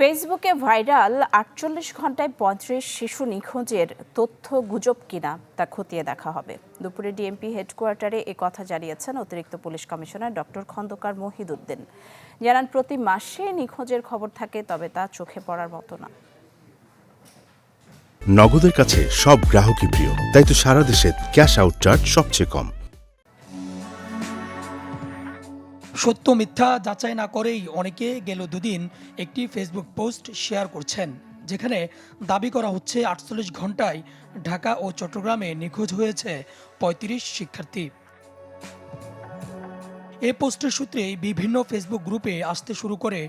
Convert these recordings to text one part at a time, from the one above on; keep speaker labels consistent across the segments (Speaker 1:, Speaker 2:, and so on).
Speaker 1: ফেসবুকে ভাইরাল ৪৮ ঘন্টায় ৩৫ শিশু নিখোঁজের তথ্য গুজব কিনা তা খতিয়ে দেখা হবে। দুপুরে ডিএমপি হেডকোয়ার্টারে কথা জানিয়েছেন অতিরিক্ত police commissioner doctor Khandakar Mohiuddin. জানান, প্রতি মাসে নিখোঁজের খবর থাকে, তবে তা চোখে পড়ার মতো না।
Speaker 2: নগদের কাছে সব গ্রাহকই প্রিয়, তাই তো সারা দেশে ক্যাশ আউট চার্জ সবচেয়ে কম।
Speaker 3: সত্য মিথ্যা যাচাই না করেই অনেকে গেল দুদিন একটি ফেসবুক পোস্ট শেয়ার করছেন, যেখানে দাবি করা হচ্ছে ৪৮ ঘন্টায় ঢাকা ও চট্টগ্রামে নিখোঁজ হয়েছে ৩৫ শিক্ষার্থী। এ পোস্টের সূত্রে বিভিন্ন ফেসবুক গ্রুপে আসতে শুরু করে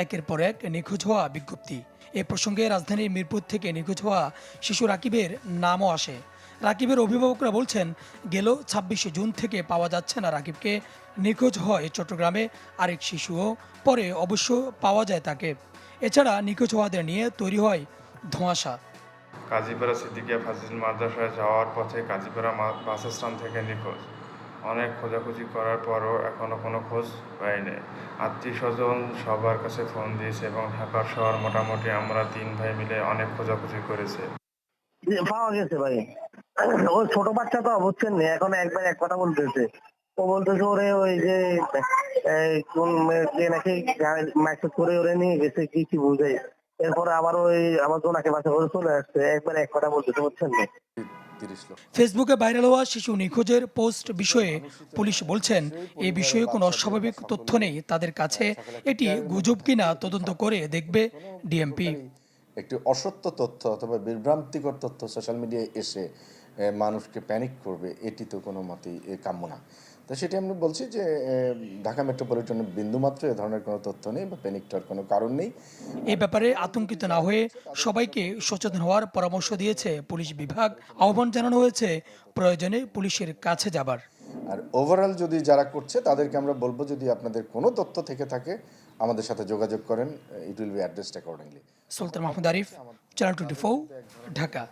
Speaker 3: একের পর এক নিখোঁজ হওয়া বিজ্ঞপ্তি। এ প্রসঙ্গে রাজধানীর মিরপুর থেকে নিখোঁজ হওয়া শিশু রাকিবের নামও আসে। রাকিবের অভিভাবকরা বলছেন, গেল ২৬ জুন থেকে পাওয়া যাচ্ছে না রাকিবকে। নিখোঁজ হয় চট্টগ্রামে আরেক শিশুও, পরে অবশ্য পাওয়া যায় তাকে। এছাড়া নিখোঁজ হওয়াদের নিয়ে তৈরি হয় ধোঁয়াশা।
Speaker 4: কাজীপাড়া সিদ্দিকিয়া ফাজিল মাদ্রাসায় যাওয়ার পথে কাজীপাড়া বাস স্ট্যান্ড থেকে নিখোঁজ। অনেক খোঁজাখুঁজি করার পরও এখনও কোনো খোঁজ পাইনি। আত্মীয় স্বজন সবার কাছে ফোন দিয়েছে এবং ঢাকার শহর মোটামুটি আমরা ৩ ভাই মিলে অনেক খোঁজাখুঁজি করেছে।
Speaker 5: পাওয়া গেছে ভাই। ও ছোট বাচ্চা তো বুঝছেন, এখন একবার এক কথা বলতেছে। ও বলতেছে ওরে ওই যে কোন মেয়েকে নাকি মেসেজ করে ওরে নিয়ে গেছে, কি বুঝাই। এরপরে আবার ওই আমার জোনাকে বাসা করে চলে আসছে, একবার এক কথা বলতেছে, বুঝছেন না।
Speaker 3: ফেসবুকে ভাইরাল হওয়া শিশু নিখোঁজের পোস্ট বিষয়ে পুলিশ বলছেন, এ বিষয়ে কোনো অস্বাভাবিক তথ্য নেই তাদের কাছে। এটি গুজব কিনা তদন্ত করে দেখবে ডিএমপি।
Speaker 6: একটি অসত্য তথ্য অথবা বিভ্রান্তিকর তথ্য সোশ্যাল মিডিয়ায় এসে মানুষকে প্যানিক করবে, এটি তো কোনো মতেই কাম্য না। তো সেটি আমি বলছি যে ঢাকা মেট্রোপলিটনে বিন্দুমাত্র এ ধরনের কোনো তথ্য নেই বা প্যানিকটার কোনো কারণ নেই।
Speaker 3: এ ব্যাপারে আতঙ্কিত না হয়ে সবাইকে সচেতন হওয়ার পরামর্শ দিয়েছে পুলিশ বিভাগ। আহ্বান জানানো হয়েছে প্রয়োজনে পুলিশের কাছে যাবার।
Speaker 6: আর ওভারঅল যদি যারা করছে তাদেরকে আমরা বলবো, যদি আপনাদের কোনো তথ্য থেকে থাকে আমাদের সাথে যোগাযোগ করেন, it will be addressed accordingly.
Speaker 3: Sultan Mahmud Arif, channel 24, Dhaka.